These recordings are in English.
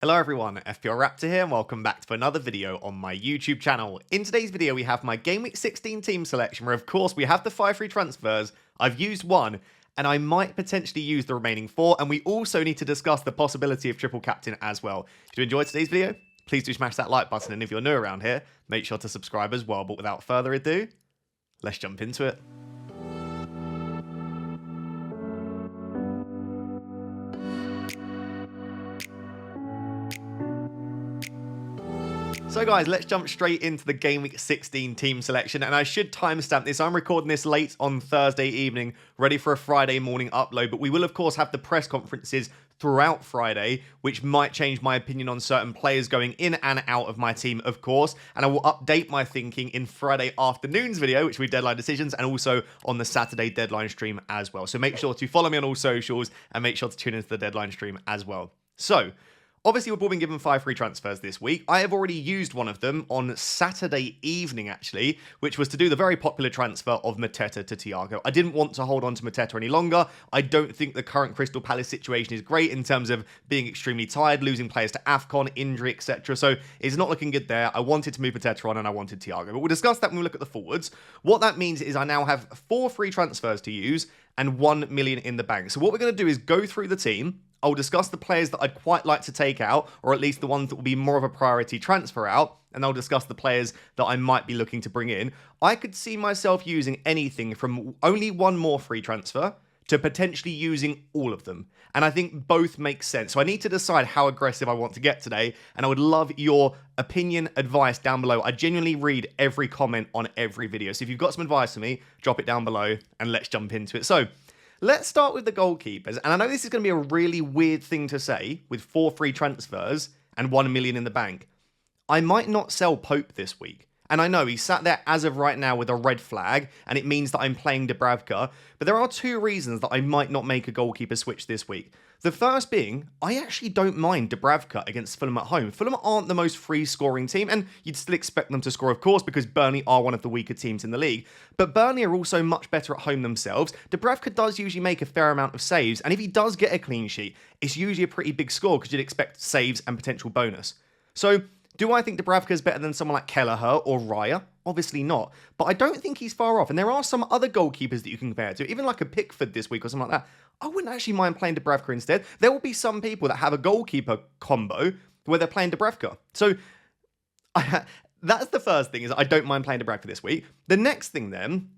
Hello everyone, FPL Raptor here and welcome back to another video on my YouTube channel. In today's video we have my Game Week 16 team selection where of course we have the 5 free transfers, I've used one, and I might potentially use the remaining 4, and we also need to discuss the possibility of triple captain as well. If you enjoyed today's video, please do smash that like button, and if you're new around here, make sure to subscribe as well. But without further ado, let's jump into it. So guys, let's jump straight into the Game Week 16 team selection, and I should timestamp this. I'm recording this late on Thursday evening, ready for a Friday morning upload, but we will of course have the press conferences throughout Friday, which might change my opinion on certain players going in and out of my team, of course, and I will update my thinking in Friday afternoon's video, which will be deadline decisions, and also on the Saturday deadline stream as well. So make sure to follow me on all socials, and make sure to tune into the deadline stream as well. So, obviously, we've all been given 5 free transfers this week. I have already used one of them on Saturday evening, actually, which was to do the very popular transfer of Mateta to Thiago. I didn't want to hold on to Mateta any longer. I don't think the current Crystal Palace situation is great in terms of being extremely tired, losing players to AFCON, injury, etc. So it's not looking good there. I wanted to move Mateta on and I wanted Thiago. But we'll discuss that when we look at the forwards. What that means is I now have 4 free transfers to use and 1 million in the bank. So what we're going to do is go through the team. I'll discuss the players that I'd quite like to take out, or at least the ones that will be more of a priority transfer out, and I'll discuss the players that I might be looking to bring in. I could see myself using anything from only 1 more free transfer to potentially using all of them. And I think both make sense. So I need to decide how aggressive I want to get today, and I would love your opinion, advice down below. I genuinely read every comment on every video. So if you've got some advice for me, drop it down below, and let's jump into it. So, let's start with the goalkeepers, and I know this is going to be a really weird thing to say with 4 free transfers and 1 million in the bank. I might not sell Pope this week, and I know he's sat there as of right now with a red flag, and it means that I'm playing Dubravka, but there are 2 reasons that I might not make a goalkeeper switch this week. The first being, I actually don't mind Dubravka against Fulham at home. Fulham aren't the most free-scoring team, and you'd still expect them to score, of course, because Burnley are one of the weaker teams in the league. But Burnley are also much better at home themselves. Dubravka does usually make a fair amount of saves, and if he does get a clean sheet, it's usually a pretty big score, because you'd expect saves and potential bonus. So, do I think Dubravka is better than someone like Kelleher or Raya? Obviously not, but I don't think he's far off, and there are some other goalkeepers that you can compare to, even like a Pickford this week or something like that. I wouldn't actually mind playing Dubravka instead. There will be some people that have a goalkeeper combo where they're playing Dubravka. So that's the first thing, is I don't mind playing Dubravka this week. The next thing then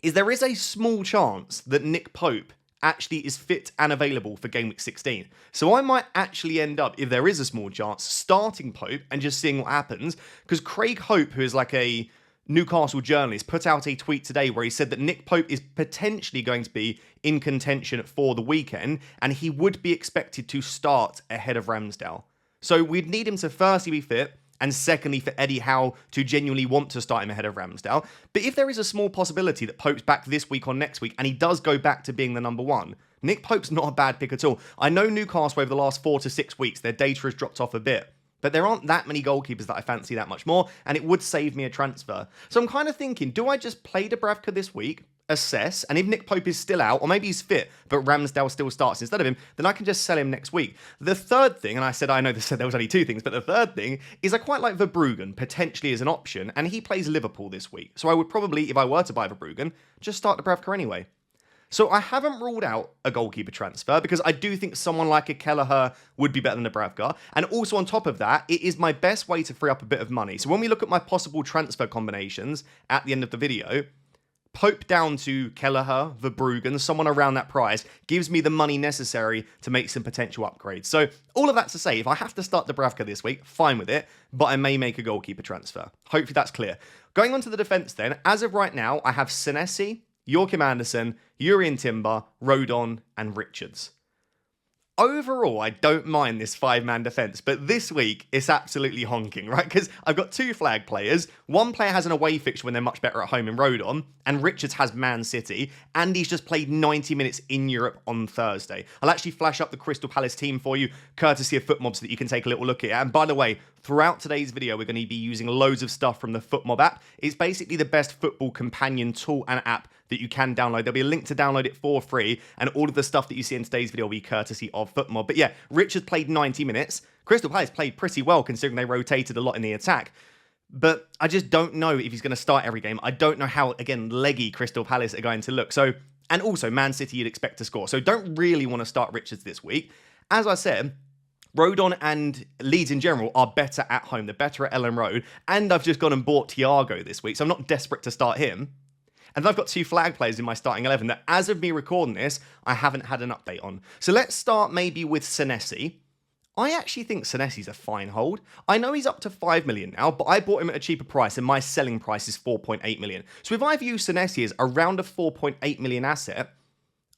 is there is a small chance that Nick Pope actually is fit and available for Game Week 16. So I might actually end up, if there is a small chance, starting Pope and just seeing what happens, because Craig Hope, who is like a Newcastle journalist, put out a tweet today where he said that Nick Pope is potentially going to be in contention for the weekend, and he would be expected to start ahead of Ramsdale. So we'd need him to firstly be fit, and secondly for Eddie Howe to genuinely want to start him ahead of Ramsdale. But if there is a small possibility that Pope's back this week or next week, and he does go back to being the number 1, Nick Pope's not a bad pick at all. I know Newcastle over the last 4 to 6 weeks, their data has dropped off a bit, but there aren't that many goalkeepers that I fancy that much more, and it would save me a transfer. So I'm kind of thinking, do I just play Dubravka this week, assess, and if Nick Pope is still out, or maybe he's fit, but Ramsdale still starts instead of him, then I can just sell him next week. The third thing, and I know they said there was only 2 things, but the third thing is I quite like Verbruggen, potentially as an option, and he plays Liverpool this week. So I would probably, if I were to buy Verbruggen, just start Dubravka anyway. So I haven't ruled out a goalkeeper transfer, because I do think someone like a Kelleher would be better than Dubravka. And also on top of that, it is my best way to free up a bit of money. So when we look at my possible transfer combinations at the end of the video, Pope down to Kelleher, Verbruggen, someone around that price, gives me the money necessary to make some potential upgrades. So all of that to say, if I have to start Dubravka this week, fine with it, but I may make a goalkeeper transfer. Hopefully that's clear. Going on to the defence then, as of right now, I have Senesi, Joachim Andersen, Urian Timber, Rodon, and Richards. Overall, I don't mind this 5-man defence, but this week, it's absolutely honking, right? Because I've got 2 flag players. One player has an away fixture when they're much better at home in Rodon, and Richards has Man City, and he's just played 90 minutes in Europe on Thursday. I'll actually flash up the Crystal Palace team for you, courtesy of FootMob, so that you can take a little look at it. And by the way, throughout today's video, we're going to be using loads of stuff from the FootMob app. It's basically the best football companion tool and app that you can download. There'll be a link to download it for free, and all of the stuff that you see in today's video will be courtesy of FootMob. But yeah, Richards played 90 minutes. Crystal Palace played pretty well considering they rotated a lot in the attack. But I just don't know if he's going to start every game. I don't know how, again, leggy Crystal Palace are going to look. So, and also, Man City you'd expect to score. So don't really want to start Richards this week. As I said, Rodon and Leeds in general are better at home. They're better at Ellen Road. And I've just gone and bought Thiago this week, so I'm not desperate to start him. And I've got 2 flag players in my starting 11 that, as of me recording this, I haven't had an update on. So let's start maybe with Senesi. I actually think Senesi's a fine hold. I know he's up to 5 million now, but I bought him at a cheaper price and my selling price is 4.8 million. So if I view Senesi as around a 4.8 million asset,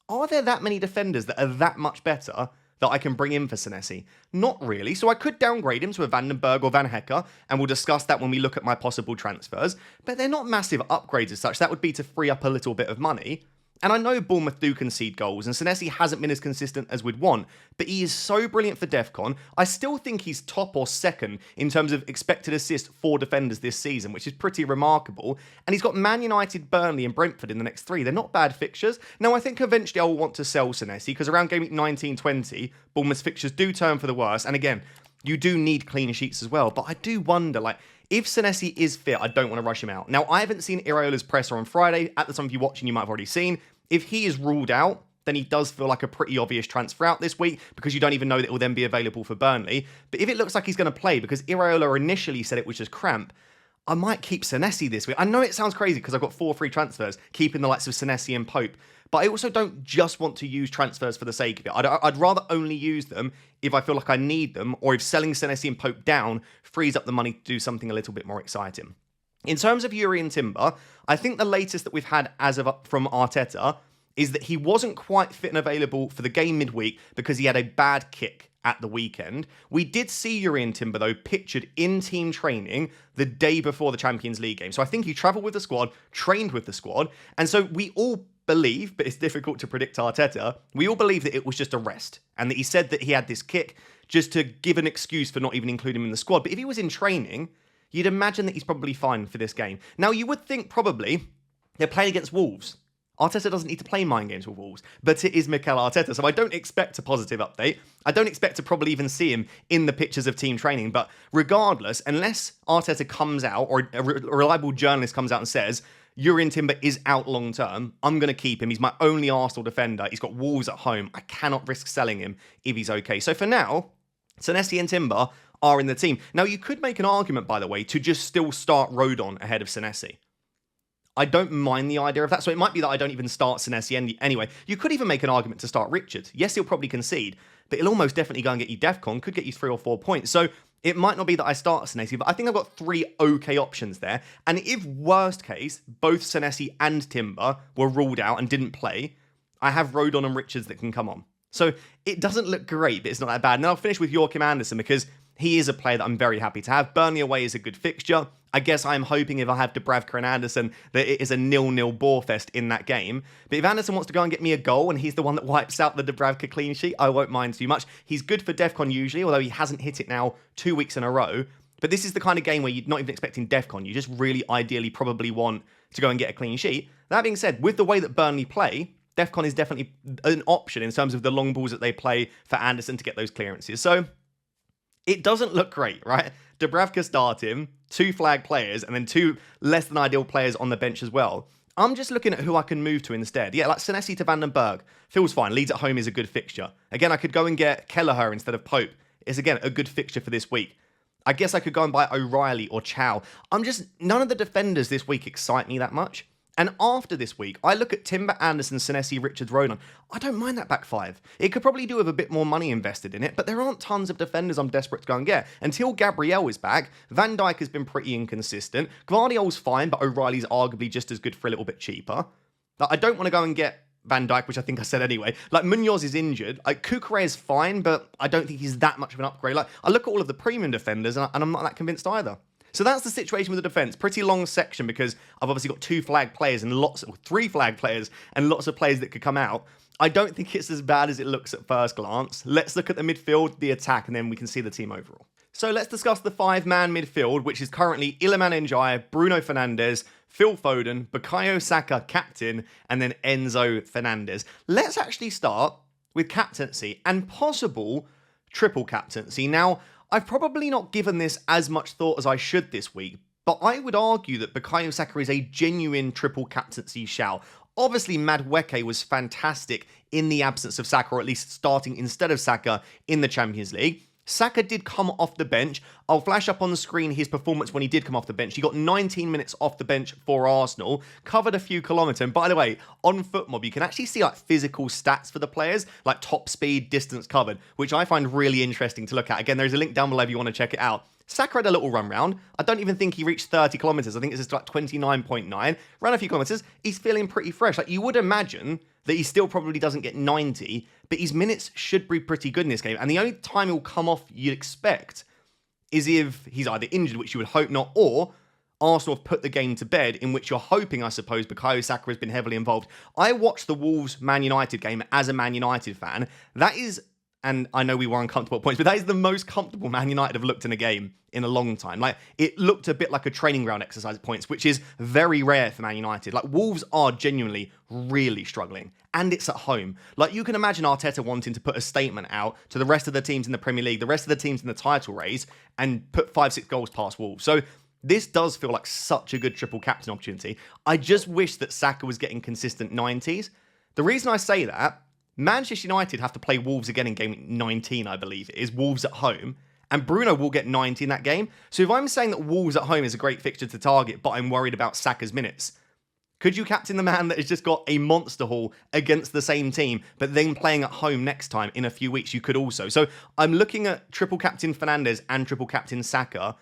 are there that many defenders that are that much better that I can bring in for Senesi? Not really. So I could downgrade him to a Van den Berg or Van Hecke, and we'll discuss that when we look at my possible transfers. But they're not massive upgrades as such. That would be to free up a little bit of money. And I know Bournemouth do concede goals, and Senesi hasn't been as consistent as we'd want, but he is so brilliant for DEFCON. I still think he's top or second in terms of expected assists for defenders this season, which is pretty remarkable. And he's got Man United, Burnley and Brentford in the next 3. They're not bad fixtures. Now, I think eventually I will want to sell Senesi, because around game week 19-20, Bournemouth's fixtures do turn for the worse. And again, you do need clean sheets as well. But I do wonder, like, if Senesi is fit, I don't want to rush him out. Now, I haven't seen Iraola's presser on Friday. At the time of you watching, you might have already seen. If he is ruled out, then he does feel like a pretty obvious transfer out this week because you don't even know that it will then be available for Burnley. But if it looks like he's going to play, because Iraola initially said it was just cramp, I might keep Senesi this week. I know it sounds crazy because I've got 4 free transfers, keeping the likes of Senesi and Pope. But I also don't just want to use transfers for the sake of it. I'd rather only use them if I feel like I need them, or if selling Senesi and Pope down frees up the money to do something a little bit more exciting. In terms of Yuri and Timber, I think the latest that we've had as of from Arteta is that he wasn't quite fit and available for the game midweek because he had a bad kick at the weekend. We did see Yuri and Timber, though, pictured in team training the day before the Champions League game. So I think he travelled with the squad, trained with the squad, and so we all believe, but it's difficult to predict Arteta, we all believe that it was just a rest, and that he said that he had this kick just to give an excuse for not even including him in the squad. But if he was in training, you'd imagine that he's probably fine for this game. Now, you would think probably they're playing against Wolves. Arteta doesn't need to play mind games with Wolves, but it is Mikel Arteta, so I don't expect a positive update. I don't expect to probably even see him in the pictures of team training, but regardless, unless Arteta comes out, or a reliable journalist comes out and says, Yuri Timber is out long term, I'm going to keep him. He's my only Arsenal defender. He's got Wolves at home. I cannot risk selling him if he's okay. So for now, Senesi and Timber are in the team. Now, you could make an argument, by the way, to just still start Rodon ahead of Senesi. I don't mind the idea of that. So it might be that I don't even start Senesi anyway. You could even make an argument to start Richards. Yes, he'll probably concede, but he'll almost definitely go and get you DEFCON, could get you 3 or 4 points. So it might not be that I start Senesi, but I think I've got 3 okay options there. And if worst case, both Senesi and Timber were ruled out and didn't play, I have Rodon and Richards that can come on. So it doesn't look great, but it's not that bad. And I'll finish with Joachim Andersen because he is a player that I'm very happy to have. Burnley away is a good fixture. I guess I'm hoping if I have Dubravka and Anderson that it is a 0-0 bore fest in that game. But if Anderson wants to go and get me a goal and he's the one that wipes out the Dubravka clean sheet, I won't mind too much. He's good for DEFCON usually, although he hasn't hit it now 2 weeks in a row. But this is the kind of game where you're not even expecting DEFCON. You just really ideally probably want to go and get a clean sheet. That being said, with the way that Burnley play, DEFCON is definitely an option in terms of the long balls that they play for Anderson to get those clearances. So it doesn't look great, right? Dubravka starting, 2 flag players, and then 2 less than ideal players on the bench as well. I'm just looking at who I can move to instead. Yeah, like Senesi to Van den Berg. Feels fine. Leeds at home is a good fixture. Again, I could go and get Kelleher instead of Pope. It's, again, a good fixture for this week. I guess I could go and buy O'Reilly or Chow. None of the defenders this week excite me that much. And after this week, I look at Timber, Anderson, Senesi, Richards, Rodon. I don't mind that back 5. It could probably do with a bit more money invested in it, but there aren't tons of defenders I'm desperate to go and get. Until Gabriel is back, Van Dijk has been pretty inconsistent. Gvardiol's fine, but O'Reilly's arguably just as good for a little bit cheaper. I don't want to go and get Van Dijk, which I think I said anyway. Like, Munoz is injured. Like, Kukure is fine, but I don't think he's that much of an upgrade. Like, I look at all of the premium defenders, and I'm not that convinced either. So that's the situation with the defence. Pretty long section because I've obviously got 2 flag players and 3 flag players and lots of players that could come out. I don't think it's as bad as it looks at first glance. Let's look at the midfield, the attack, and then we can see the team overall. So let's discuss the five-man midfield, which is currently Iliman Ndiaye, Bruno Fernandes, Phil Foden, Bukayo Saka, captain, and then Enzo Fernandez. Let's actually start with captaincy and possible triple captaincy. Now, I've probably not given this as much thought as I should this week, but I would argue that Bukayo Saka is a genuine triple captaincy shout. Obviously, Madueke was fantastic in the absence of Saka, or at least starting instead of Saka in the Champions League. Saka did come off the bench. I'll flash up on the screen his performance when he did come off the bench. He got 19 minutes off the bench for Arsenal, covered a few kilometres. And by the way, on FootMob, you can actually see like physical stats for the players, like top speed, distance covered, which I find really interesting to look at. Again, there's a link down below if you want to check it out. Saka had a little run round. I don't even think he reached 30 kilometres. I think it's just like 29.9. Ran a few kilometres. He's feeling pretty fresh. Like, you would imagine that he still probably doesn't get 90, but his minutes should be pretty good in this game. And the only time he'll come off you'd expect is if he's either injured, which you would hope not, or Arsenal have put the game to bed, in which you're hoping, I suppose, Bukayo Saka has been heavily involved. I watched the Wolves-Man United game as a Man United fan. That is, and I know we were uncomfortable at points, but that is the most comfortable Man United have looked in a game in a long time. Like, it looked a bit like a training ground exercise at points, which is very rare for Man United. Like, Wolves are genuinely really struggling, and it's at home. Like, you can imagine Arteta wanting to put a statement out to the rest of the teams in the Premier League, the rest of the teams in the title race, and put 5-6 goals past Wolves. So this does feel like such a good triple captain opportunity. I just wish that Saka was getting consistent 90s. The reason I say that, Manchester United have to play Wolves again in game 19, I believe it is. Wolves at home. And Bruno will get 90 in that game. So if I'm saying that Wolves at home is a great fixture to target, but I'm worried about Saka's minutes, could you captain the man that has just got a monster haul against the same team, but then playing at home next time in a few weeks? You could also. So I'm looking at triple captain Fernandes and triple captain Saka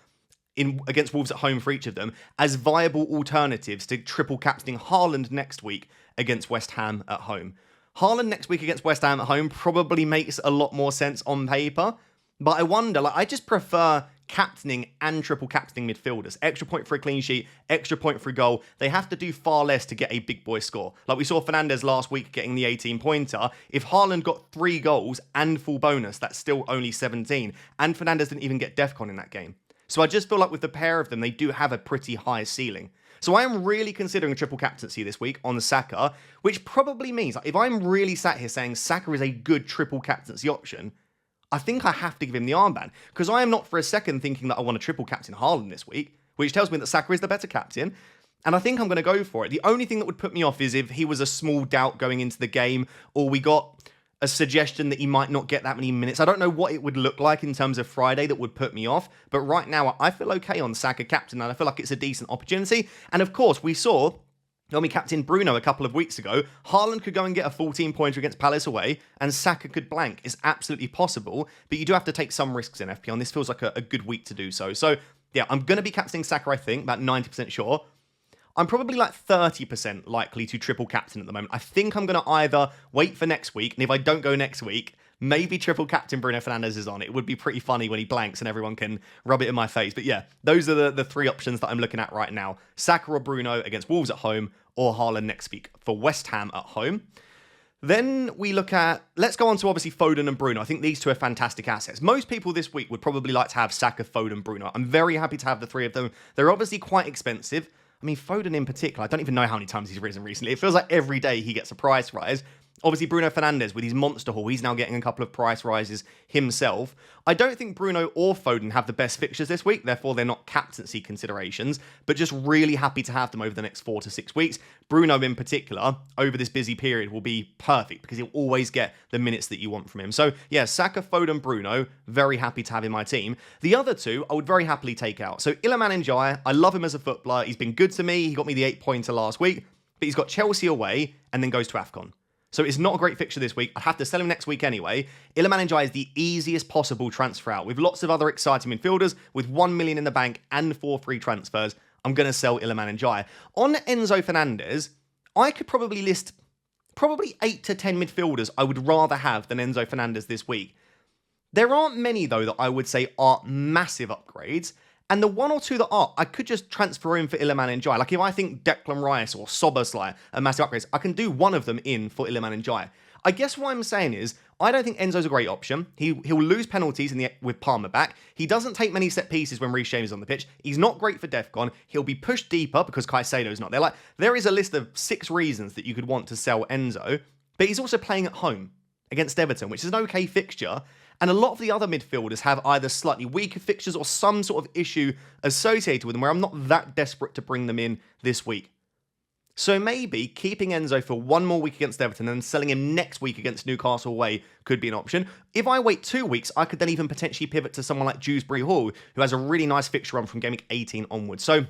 against Wolves at home for each of them as viable alternatives to triple captaining Haaland next week against West Ham at home. Haaland next week against West Ham at home probably makes a lot more sense on paper, but I wonder, like, I just prefer captaining and triple captaining midfielders. Extra point for a clean sheet, extra point for a goal. They have to do far less to get a big boy score. Like we saw Fernandes last week getting the 18-pointer. If Haaland got 3 goals and full bonus, that's still only 17. And Fernandes didn't even get DEFCON in that game. So I just feel like with the pair of them, they do have a pretty high ceiling. So I am really considering triple captaincy this week on Saka, which probably means, like, if I'm really sat here saying Saka is a good triple captaincy option, I think I have to give him the armband, because I am not for a second thinking that I want to triple captain Haaland this week, which tells me that Saka is the better captain, and I think I'm going to go for it. The only thing that would put me off is if he was a small doubt going into the game, or we got a suggestion that he might not get that many minutes. I don't know what it would look like in terms of Friday that would put me off, but right now I feel okay on Saka captain, and I feel like it's a decent opportunity. And of course, we saw when we captained Bruno a couple of weeks ago, Haaland could go and get a 14-pointer against Palace away, and Saka could blank. It's absolutely possible, but you do have to take some risks in FPL, and this feels like a good week to do so. So, yeah, I'm going to be captaining Saka, I think, about 90% sure. I'm probably like 30% likely to triple captain at the moment. I think I'm going to either wait for next week, and if I don't go next week, maybe triple captain Bruno Fernandes is on. It would be pretty funny when he blanks and everyone can rub it in my face. But yeah, those are the 3 options that I'm looking at right now. Saka or Bruno against Wolves at home, or Haaland next week for West Ham at home. Then we look at, let's go on to obviously Foden and Bruno. I think these two are fantastic assets. Most people this week would probably like to have Saka, Foden, Bruno. I'm very happy to have the 3 of them. They're obviously quite expensive. I mean, Foden in particular, I don't even know how many times he's risen recently. It feels like every day he gets a price rise. Obviously, Bruno Fernandes, with his monster haul, he's now getting a couple of price rises himself. I don't think Bruno or Foden have the best fixtures this week, therefore they're not captaincy considerations, but just really happy to have them over the next 4 to 6 weeks. Bruno in particular, over this busy period, will be perfect because he'll always get the minutes that you want from him. So yeah, Saka, Foden, Bruno, very happy to have in my team. The other 2, I would very happily take out. So Iliman Ndiaye, I love him as a footballer. He's been good to me. He got me the 8-pointer last week, but he's got Chelsea away and then goes to AFCON. So it's not a great fixture this week. I'd have to sell him next week anyway. Iliman Ndiaye is the easiest possible transfer out. With lots of other exciting midfielders, with 1 million in the bank and 4 free transfers, I'm going to sell Iliman Ndiaye. On Enzo Fernandez, I could probably list 8 to 10 midfielders I would rather have than Enzo Fernandez this week. There aren't many, though, that I would say are massive upgrades. And the 1 or 2 that are, I could just transfer in for Iliman Ndiaye. Like if I think Declan Rice or Szoboszlai are massive upgrades, I can do one of them in for Iliman Ndiaye. I guess what I'm saying is, I don't think Enzo's a great option. He'll lose penalties with Palmer back. He doesn't take many set pieces when Reece James is on the pitch. He's not great for DEFCON. He'll be pushed deeper because Caicedo's not there. Like, there is a list of 6 reasons that you could want to sell Enzo, but he's also playing at home against Everton, which is an okay fixture. And a lot of the other midfielders have either slightly weaker fixtures or some sort of issue associated with them where I'm not that desperate to bring them in this week. So maybe keeping Enzo for 1 more week against Everton and selling him next week against Newcastle away could be an option. If I wait 2 weeks, I could then even potentially pivot to someone like Dewsbury Hall, who has a really nice fixture run from Game Week 18 onwards. So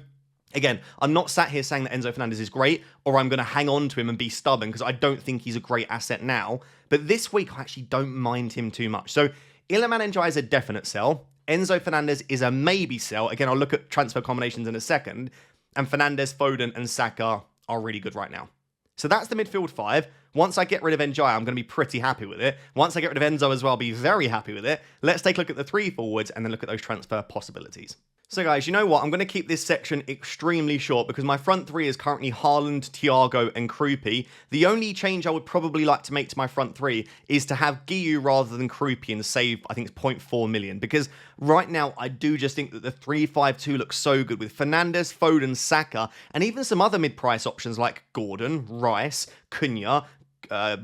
again, I'm not sat here saying that Enzo Fernandez is great, or I'm going to hang on to him and be stubborn, because I don't think he's a great asset now. But this week, I actually don't mind him too much. So Iliman Ndiaye is a definite sell. Enzo Fernandez is a maybe sell. Again, I'll look at transfer combinations in a second. And Fernandez, Foden, and Saka are really good right now. So that's the midfield 5. Once I get rid of Ndiaye, I'm going to be pretty happy with it. Once I get rid of Enzo as well, I'll be very happy with it. Let's take a look at the 3 forwards and then look at those transfer possibilities. So guys, you know what? I'm going to keep this section extremely short because my front 3 is currently Haaland, Thiago, and Krupi. The only change I would probably like to make to my front 3 is to have Guiu rather than Krupi and save, I think it's 0.4 million. Because right now, I do just think that the 3-5-2 looks so good with Fernandez, Foden, Saka, and even some other mid-price options like Gordon, Rice, Cunha,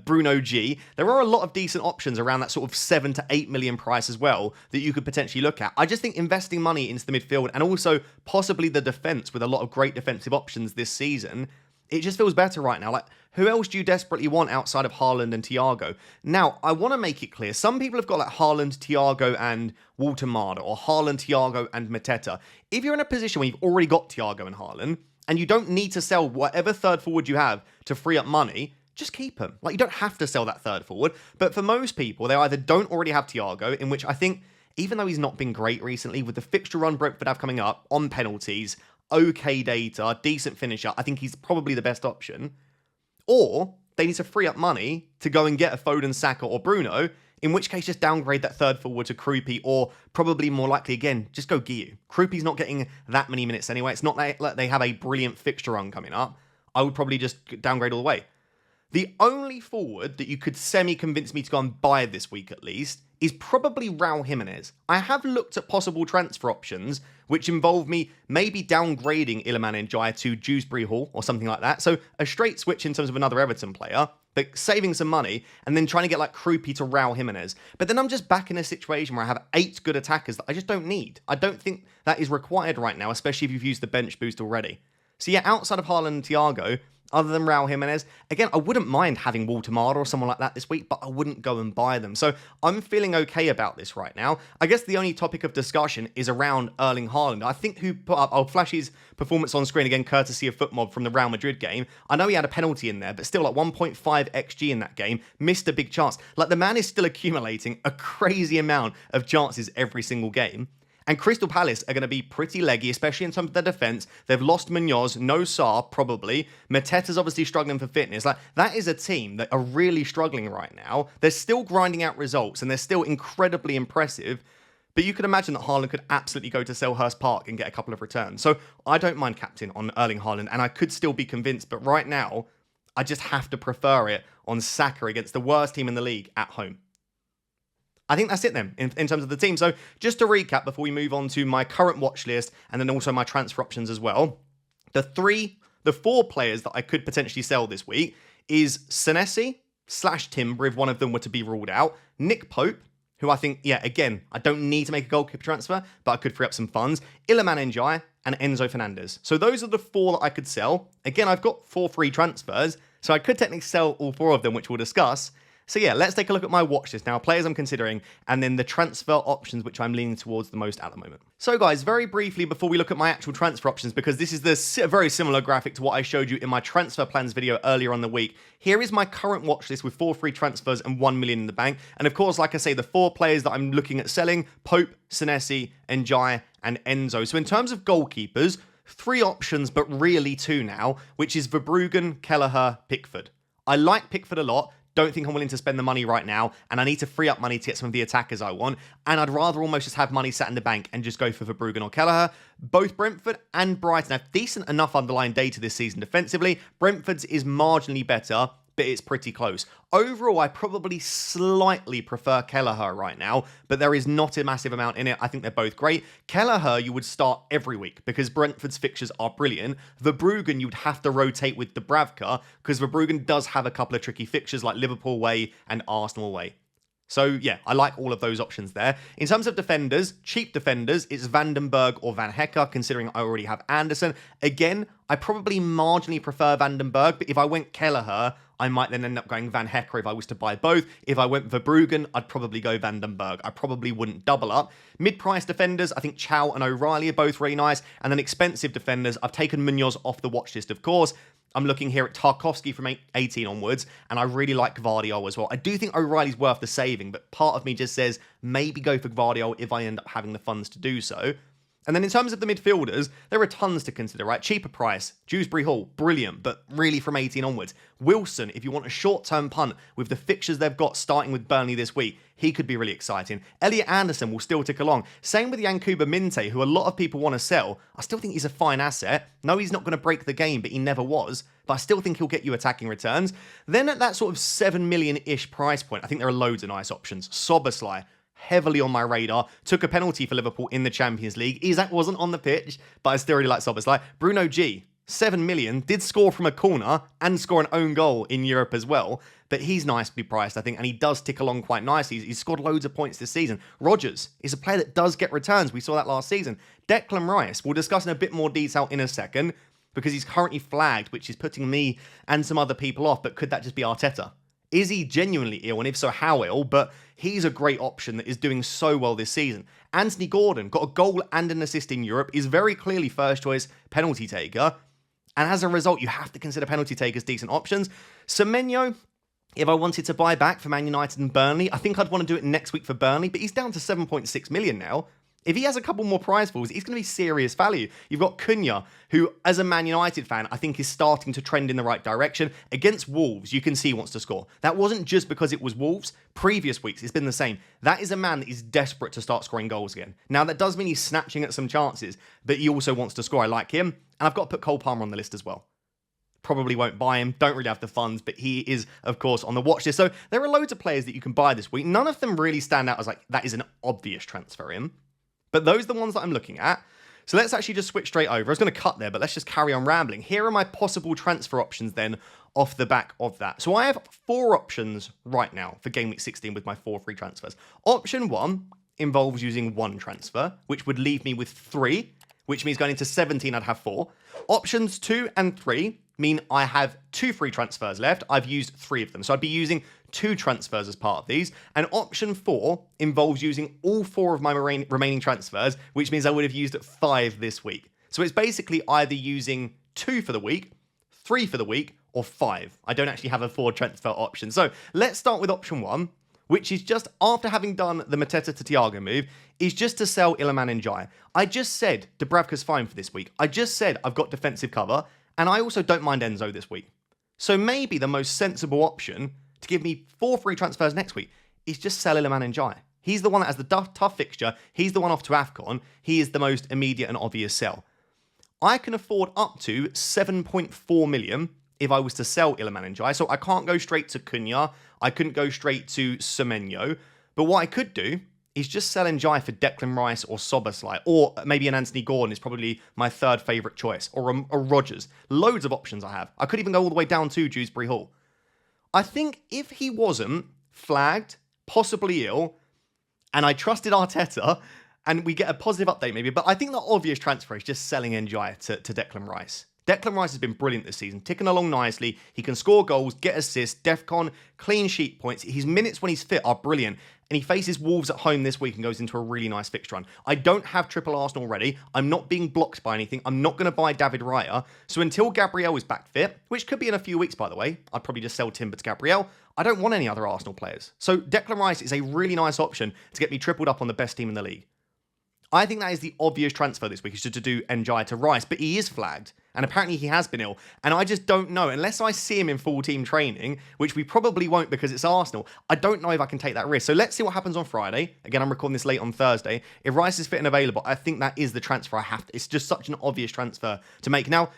Bruno G. There are a lot of decent options around that sort of 7 to 8 million price as well that you could potentially look at. I just think investing money into the midfield and also possibly the defence with a lot of great defensive options this season, it just feels better right now. Like, who else do you desperately want outside of Haaland and Thiago? Now, I want to make it clear. Some people have got like Haaland, Thiago, and Walter Marder, or Haaland, Thiago, and Mateta. If you're in a position where you've already got Thiago and Haaland, and you don't need to sell whatever third forward you have to free up money, just keep him. Like, you don't have to sell that third forward. But for most people, they either don't already have Thiago, in which I think, even though he's not been great recently, with the fixture run Brentford have coming up, on penalties, okay data, decent finisher, I think he's probably the best option. Or they need to free up money to go and get a Foden, Saka, or Bruno, in which case just downgrade that third forward to Krupi, or probably more likely, again, just go Guiu. Krupi's not getting that many minutes anyway. It's not like they have a brilliant fixture run coming up. I would probably just downgrade all the way. The only forward that you could semi-convince me to go and buy this week at least is probably Raul Jimenez. I have looked at possible transfer options, which involve me maybe downgrading Iliman Ndiaye to Dewsbury Hall or something like that. So a straight switch in terms of another Everton player, but saving some money and then trying to get like Krupi to Raul Jimenez. But then I'm just back in a situation where I have 8 good attackers that I just don't need. I don't think that is required right now, especially if you've used the bench boost already. So yeah, outside of Haaland and Thiago, other than Raul Jimenez, again, I wouldn't mind having Walter Marder or someone like that this week, but I wouldn't go and buy them. So I'm feeling okay about this right now. I guess the only topic of discussion is around Erling Haaland. I think who put up, I'll flash his performance on screen again, courtesy of FootMob from the Real Madrid game. I know he had a penalty in there, but still like 1.5 XG in that game, missed a big chance. Like, the man is still accumulating a crazy amount of chances every single game. And Crystal Palace are going to be pretty leggy, especially in terms of their defence. They've lost Munoz, no Sarr, probably. Mateta's obviously struggling for fitness. Like, that is a team that are really struggling right now. They're still grinding out results, and they're still incredibly impressive. But you could imagine that Haaland could absolutely go to Selhurst Park and get a couple of returns. So I don't mind captain on Erling Haaland, and I could still be convinced. But right now, I just have to prefer it on Saka against the worst team in the league at home. I think that's it then, in terms of the team. So just to recap before we move on to my current watch list and then also my transfer options as well. The 4 players that I could potentially sell this week is Senesi/Timber if one of them were to be ruled out. Nick Pope, who I think, yeah, again, I don't need to make a goalkeeper transfer, but I could free up some funds. Iliman Ndiaye and Enzo Fernandez. So those are the 4 that I could sell. Again, I've got 4 free transfers, so I could technically sell all 4 of them, which we'll discuss. So yeah, let's take a look at my watch list now, players I'm considering, and then the transfer options which I'm leaning towards the most at the moment. So guys, very briefly before we look at my actual transfer options, because this is the very similar graphic to what I showed you in my transfer plans video earlier on the week, here is my current watch list with 4 free transfers and 1 million in the bank. And of course, like I say, the 4 players that I'm looking at selling, Pope, Senesi, Ndiaye, and Enzo. So in terms of goalkeepers, 3 options, but really 2 now, which is Verbruggen, Kelleher, Pickford. I like Pickford a lot. Don't think I'm willing to spend the money right now, and I need to free up money to get some of the attackers I want, and I'd rather almost just have money sat in the bank and just go for Verbruggen or Kelleher. Both Brentford and Brighton have decent enough underlying data this season defensively. Brentford's is marginally better, but it's pretty close. Overall, I probably slightly prefer Kelleher right now, but there is not a massive amount in it. I think they're both great. Kelleher, you would start every week because Brentford's fixtures are brilliant. Verbruggen, you'd have to rotate with Dubravka because Verbruggen does have a couple of tricky fixtures like Liverpool away and Arsenal away. So yeah, I like all of those options there. In terms of defenders, cheap defenders, it's Vandenberg or Van Hecke, considering I already have Anderson. Again, I probably marginally prefer Vandenberg, but if I went Kelleher, I might then end up going Van Hecke if I was to buy both. If I went Verbruggen, I'd probably go Vandenberg. I probably wouldn't double up. Mid-price defenders, I think Chow and O'Reilly are both really nice. And then expensive defenders, I've taken Munoz off the watch list, of course. I'm looking here at Tarkowski from 18 onwards, and I really like Gvardiol as well. I do think O'Reilly's worth the saving, but part of me just says maybe go for Gvardiol if I end up having the funds to do so. And then in terms of the midfielders, there are tons to consider, right? Cheaper price, Dewsbury Hall, brilliant, but really from 18 onwards. Wilson, if you want a short-term punt with the fixtures they've got starting with Burnley this week, he could be really exciting. Elliot Anderson will still tick along. Same with Yankuba Minte, who a lot of people want to sell. I still think he's a fine asset. No, he's not going to break the game, but he never was. But I still think he'll get you attacking returns. Then at that sort of 7 million-ish price point, I think there are loads of nice options. Szoboszlai, heavily on my radar, took a penalty for Liverpool in the Champions League. Isak wasn't on the pitch, but I still really like Szoboszlai. Bruno G, 7 million, did score from a corner and score an own goal in Europe as well, but he's nicely priced, I think, and he does tick along quite nicely. He's scored loads of points this season. Rodgers is a player that does get returns. We saw that last season. Declan Rice, we'll discuss in a bit more detail in a second, because he's currently flagged, which is putting me and some other people off, but could that just be Arteta? Is he genuinely ill, and if so, how ill? But he's a great option that is doing so well this season. Anthony Gordon got a goal and an assist in Europe, is very clearly first choice penalty taker, and as a result, you have to consider penalty takers decent options. Semenyo, if I wanted to buy back for Man United and Burnley, I think I'd want to do it next week for Burnley, but he's down to 7.6 million now. If he has a couple more prize falls, he's going to be serious value. You've got Cunha, who, as a Man United fan, I think is starting to trend in the right direction. Against Wolves, you can see he wants to score. That wasn't just because it was Wolves. Previous weeks, it's been the same. That is a man that is desperate to start scoring goals again. Now, that does mean he's snatching at some chances, but he also wants to score. I like him. And I've got to put Cole Palmer on the list as well. Probably won't buy him, don't really have the funds, but he is, of course, on the watch list. So there are loads of players that you can buy this week. None of them really stand out as like, that is an obvious transfer in. But those are the ones that I'm looking at. So let's actually just switch straight over. I was going to cut there, but let's just carry on rambling. Here are my possible transfer options then off the back of that. So I have 4 options right now for Game Week 16 with my 4 free transfers. Option 1 involves using 1 transfer, which would leave me with 3, which means going into 17 I'd have 4. Options 2 and 3 mean I have 2 free transfers left. I've used 3 of them. So I'd be using 2 transfers as part of these. And option 4 involves using all 4 of my remaining transfers, which means I would have used 5 this week. So it's basically either using 2 for the week, 3 for the week, or 5. I don't actually have a 4 transfer option. So let's start with option 1, which is just after having done the Mateta to Thiago move, is just to sell Iliman Ndiaye. I just said Dubravka's fine for this week. I just said I've got defensive cover, and I also don't mind Enzo this week. So maybe the most sensible option to give me 4 free transfers next week is just sell Iliman Ndiaye. He's the one that has the tough fixture. He's the one off to AFCON. He is the most immediate and obvious sell. I can afford up to 7.4 million if I was to sell Iliman Ndiaye. So I can't go straight to Cunha. I couldn't go straight to Semenyo. But what I could do is just sell Ndiaye for Declan Rice or Szoboszlai, or maybe an Anthony Gordon is probably my 3rd favourite choice, or a Rodgers. Loads of options I have. I could even go all the way down to Dewsbury Hall. I think if he wasn't flagged, possibly ill, and I trusted Arteta, and we get a positive update maybe, but I think the obvious transfer is just selling Ndiaye to Declan Rice. Declan Rice has been brilliant this season, ticking along nicely. He can score goals, get assists, DEFCON, clean sheet points. His minutes when he's fit are brilliant. And he faces Wolves at home this week and goes into a really nice fixture run. I don't have triple Arsenal ready. I'm not being blocked by anything. I'm not going to buy David Raya. So until Gabriel is back fit, which could be in a few weeks, by the way, I'd probably just sell Timber to Gabriel. I don't want any other Arsenal players. So Declan Rice is a really nice option to get me tripled up on the best team in the league. I think that is the obvious transfer this week, is to do Ndiaye to Rice, but he is flagged, and apparently he has been ill, and I just don't know, unless I see him in full team training, which we probably won't because it's Arsenal, I don't know if I can take that risk. So let's see what happens on Friday. Again, I'm recording this late on Thursday. If Rice is fit and available, I think that is the transfer I have to. It's just such an obvious transfer to make. Now,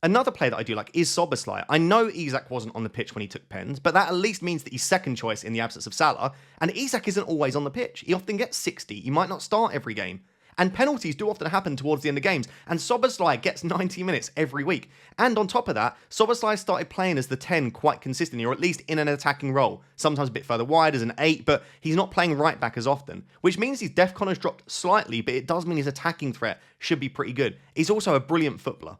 Another player that I do like is Szoboszlai. I know Isak wasn't on the pitch when he took pens, but that at least means that he's second choice in the absence of Salah, and Isak isn't always on the pitch. He often gets 60. He might not start every game. And penalties do often happen towards the end of games, and Szoboszlai gets 90 minutes every week. And on top of that, Szoboszlai started playing as the 10 quite consistently, or at least in an attacking role. Sometimes a bit further wide as an 8, but he's not playing right back as often, which means his DEFCON has dropped slightly, but it does mean his attacking threat should be pretty good. He's also a brilliant footballer.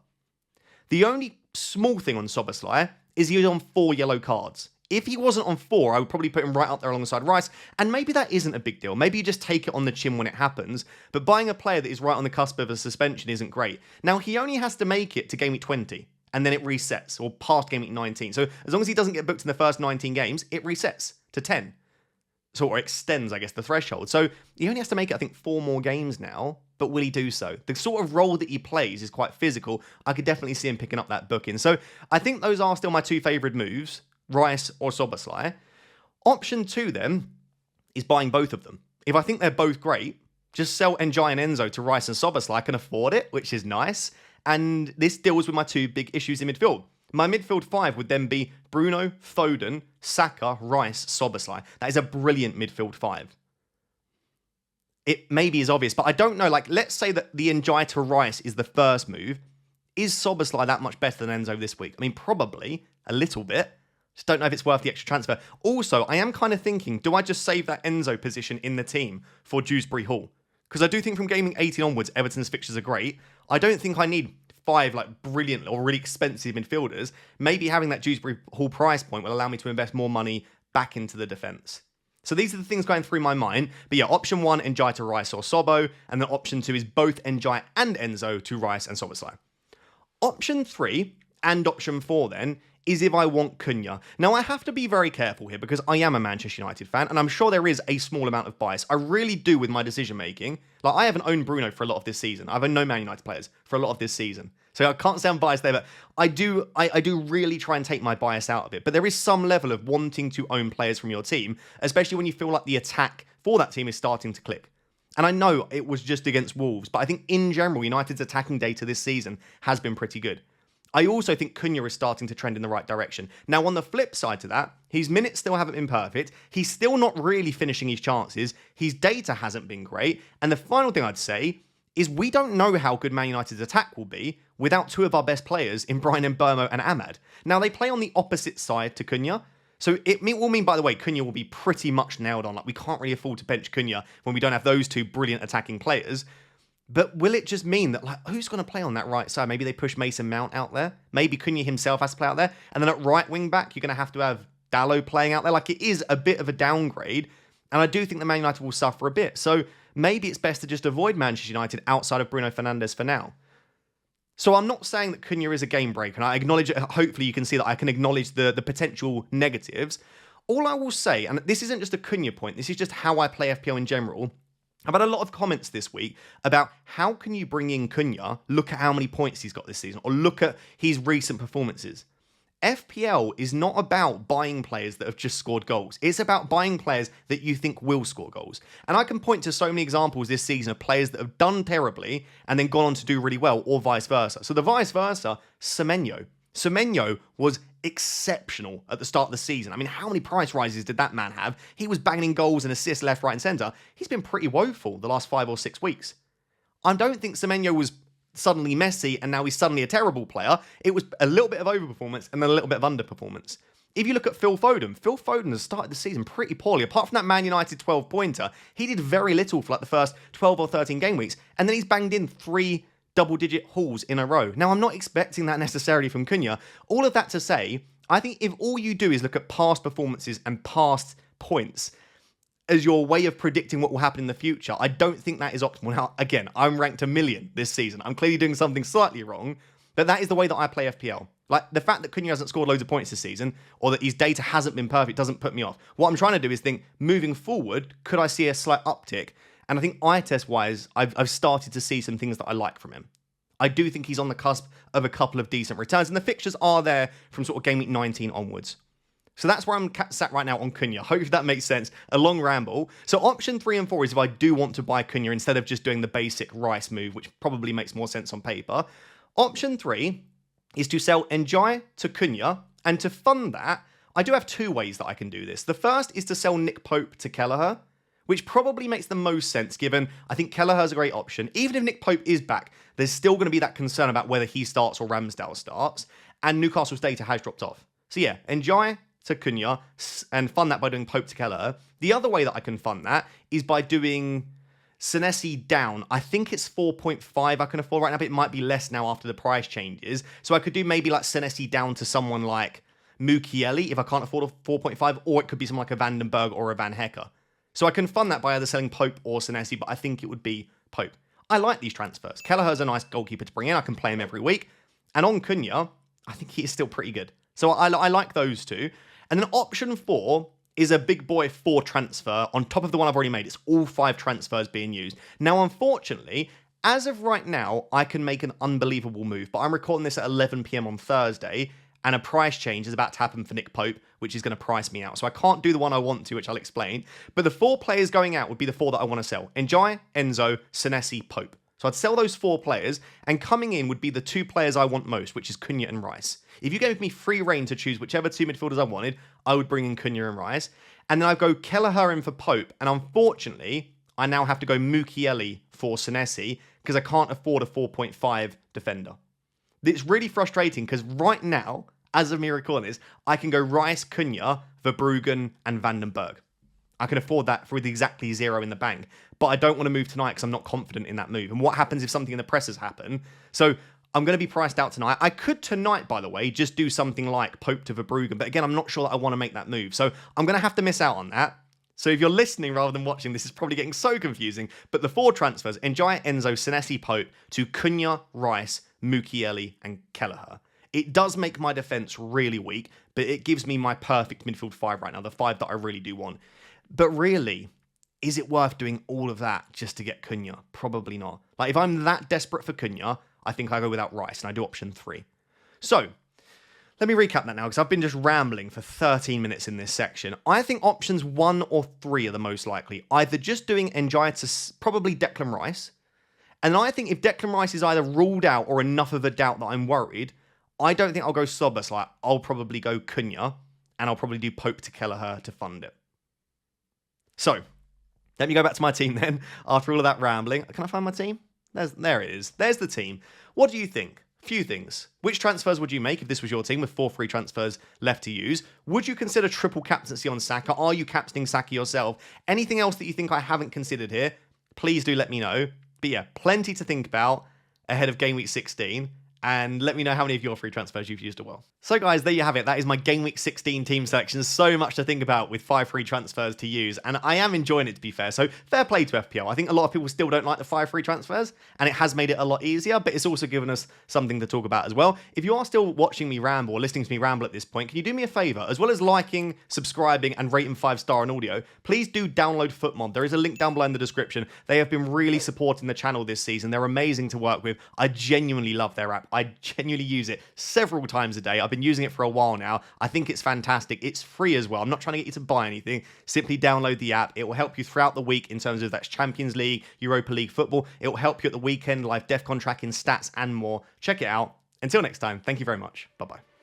The only small thing on Szoboszlai is he was on 4 yellow cards. If he wasn't on 4, I would probably put him right up there alongside Rice, and maybe that isn't a big deal. Maybe you just take it on the chin when it happens, but buying a player that is right on the cusp of a suspension isn't great. Now, he only has to make it to game week 20, and then it resets, or past game week 19. So as long as he doesn't get booked in the first 19 games, it resets to 10. So, or extends, I guess, the threshold. So he only has to make it, I think, 4 more games now, but will he do so? The sort of role that he plays is quite physical. I could definitely see him picking up that booking. So I think those are still my 2 favourite moves, Rice or Szoboszlai. Option 2 then is buying both of them. If I think they're both great, just sell Njai and Enzo to Rice and Szoboszlai. I can afford it, which is nice. And this deals with my 2 big issues in midfield. My midfield 5 would then be Bruno, Foden, Saka, Rice, Szoboszlai. That is a brilliant midfield 5. It maybe is obvious, but I don't know. Like, let's say that the Njai to Rice is the first move. Is Szoboszlai that much better than Enzo this week? I mean, probably a little bit. Just don't know if it's worth the extra transfer. Also, I am kind of thinking, do I just save that Enzo position in the team for Dewsbury Hall? Because I do think from gaming 18 onwards, Everton's fixtures are great. I don't think I need 5 like brilliant or really expensive midfielders. Maybe having that Dewsbury Hall price point will allow me to invest more money back into the defence. So these are the things going through my mind. But yeah, option 1, Njai to Rice or Sobo. And then option 2 is both Njai and Enzo to Rice and Szoboszlai. Option 3 and option 4 then is if I want Cunha. Now, I have to be very careful here because I am a Manchester United fan, and I'm sure there is a small amount of bias. I really do with my decision-making. Like, I haven't owned Bruno for a lot of this season. I've owned no Man United players for a lot of this season. So I can't say I'm biased there, but I do really try and take my bias out of it. But there is some level of wanting to own players from your team, especially when you feel like the attack for that team is starting to click. And I know it was just against Wolves, but I think in general, United's attacking data this season has been pretty good. I also think Cunha is starting to trend in the right direction. Now, on the flip side to that, his minutes still haven't been perfect. He's still not really finishing his chances. His data hasn't been great. And the final thing I'd say is we don't know how good Man United's attack will be without 2 of our best players in Brian Mbeumo and Ahmad. Now, they play on the opposite side to Cunha. So it will mean, by the way, Cunha will be pretty much nailed on. Like, we can't really afford to bench Cunha when we don't have those 2 brilliant attacking players. But will it just mean that, like, who's going to play on that right side? Maybe they push Mason Mount out there. Maybe Cunha himself has to play out there. And then at right wing back, you're going to have Dalot playing out there. Like, it is a bit of a downgrade. And I do think that Man United will suffer a bit. So maybe it's best to just avoid Manchester United outside of Bruno Fernandes for now. So I'm not saying that Cunha is a game breaker. And I acknowledge it. Hopefully you can see that I can acknowledge the potential negatives. All I will say, and this isn't just a Cunha point, this is just how I play FPL in general. I've had a lot of comments this week about how can you bring in Cunha, look at how many points he's got this season, or look at his recent performances. FPL is not about buying players that have just scored goals. It's about buying players that you think will score goals. And I can point to so many examples this season of players that have done terribly and then gone on to do really well, or vice versa. So the vice versa, Semenyo. Semenyo was exceptional at the start of the season. I mean, how many price rises did that man have? He was banging goals and assists left, right and centre. He's been pretty woeful the last 5 or 6 weeks. I don't think Semenyo was suddenly Messi and now he's suddenly a terrible player. It was a little bit of overperformance and then a little bit of underperformance. If you look at Phil Foden has started the season pretty poorly. Apart from that Man United 12-pointer, he did very little for like the first 12 or 13 game weeks. And then he's banged in 3 double-digit hauls in a row. Now, I'm not expecting that necessarily from Cunha. All of that to say, I think if all you do is look at past performances and past points as your way of predicting what will happen in the future, I don't think that is optimal. Now, again, I'm ranked 1 million this season. I'm clearly doing something slightly wrong, but that is the way that I play FPL. Like, the fact that Cunha hasn't scored loads of points this season, or that his data hasn't been perfect, doesn't put me off. What I'm trying to do is think, moving forward, could I see a slight uptick? And I think eye test-wise, I've started to see some things that I like from him. I do think he's on the cusp of a couple of decent returns, and the fixtures are there from sort of game week 19 onwards. So that's where I'm sat right now on Cunha. Hopefully that makes sense. A long ramble. So option 3 and 4 is if I do want to buy Cunha instead of just doing the basic Rice move, which probably makes more sense on paper. Option 3, is to sell Njai to Cunha, and to fund that, I do have two ways that I can do this. The first is to sell Nick Pope to Kelleher, which probably makes the most sense given I think Kelleher's a great option. Even if Nick Pope is back, there's still going to be that concern about whether he starts or Ramsdale starts, and Newcastle's data has dropped off. So yeah, Njai to Cunha, and fund that by doing Pope to Kelleher. The other way that I can fund that is by doing Senesi down. I think it's 4.5 I can afford right now, but it might be less now after the price changes. So I could do maybe like Senesi down to someone like Mukiele if I can't afford a 4.5, or it could be someone like a Vandenberg or a Van Hecker. So I can fund that by either selling Pope or Senesi, but I think it would be Pope. I like these transfers. Kelleher's a nice goalkeeper to bring in. I can play him every week. And on Cunha, I think he is still pretty good. So I like those two. And then option 4 is a big boy 4 transfer on top of the one I've already made. It's all 5 transfers being used. Now, unfortunately, as of right now, I can make an unbelievable move, but I'm recording this at 11 p.m. on Thursday, and a price change is about to happen for Nick Pope, which is going to price me out. So I can't do the one I want to, which I'll explain. But the 4 players going out would be the 4 that I want to sell. Njai, Enzo, Senesi, Pope. So I'd sell those 4 players, and coming in would be the 2 players I want most, which is Cunha and Rice. If you gave me free reign to choose whichever 2 midfielders I wanted, I would bring in Cunha and Rice. And then I'd go Kelleher in for Pope, and unfortunately, I now have to go Mukiele for Senesi, because I can't afford a 4.5 defender. It's really frustrating, because right now, as of me recording this, I can go Rice, Cunha, Verbruggen, and Vandenberg. I can afford that for exactly 0 in the bank. But I don't want to move tonight because I'm not confident in that move. And what happens if something in the presses happen? So I'm going to be priced out tonight. I could tonight, by the way, just do something like Pope to Verbruggen. But again, I'm not sure that I want to make that move. So I'm going to have to miss out on that. So if you're listening rather than watching, this is probably getting so confusing. But the 4 transfers, Njai, Enzo, Senesi, Pope, to Cunha, Rice, Mukiele, and Kelleher. It does make my defence really weak, but it gives me my perfect midfield 5 right now, the 5 that I really do want. But really, is it worth doing all of that just to get Cunha? Probably not. Like, if I'm that desperate for Cunha, I think I go without Rice, and I do option 3. So, let me recap that now, because I've been just rambling for 13 minutes in this section. I think options 1 or 3 are the most likely. Either just doing Njai to probably Declan Rice, and I think if Declan Rice is either ruled out or enough of a doubt that I'm worried, I don't think I'll go Sobas. Like, I'll probably go Cunha, and I'll probably do Pope to Kelleher to fund it. So, let me go back to my team then, after all of that rambling. Can I find my team? There it is. There's the team. What do you think? Few things. Which transfers would you make if this was your team with 4 free transfers left to use? Would you consider triple captaincy on Saka? Are you captaining Saka yourself? Anything else that you think I haven't considered here? Please do let me know. But yeah, plenty to think about ahead of Game Week 16. And let me know how many of your free transfers you've used as well. So guys, there you have it. That is my Game Week 16 team selection. So much to think about with 5 free transfers to use. And I am enjoying it, to be fair. So fair play to FPL. I think a lot of people still don't like the 5 free transfers. And it has made it a lot easier. But it's also given us something to talk about as well. If you are still watching me ramble or listening to me ramble at this point, can you do me a favour? As well as liking, subscribing and rating 5-star on audio, please do download FootMod. There is a link down below in the description. They have been really supporting the channel this season. They're amazing to work with. I genuinely love their app. I genuinely use it several times a day. I've been using it for a while now. I think it's fantastic. It's free as well. I'm not trying to get you to buy anything. Simply download the app. It will help you throughout the week in terms of that's Champions League, Europa League football. It will help you at the weekend, live DEFCON tracking, stats and more. Check it out. Until next time, thank you very much. Bye-bye.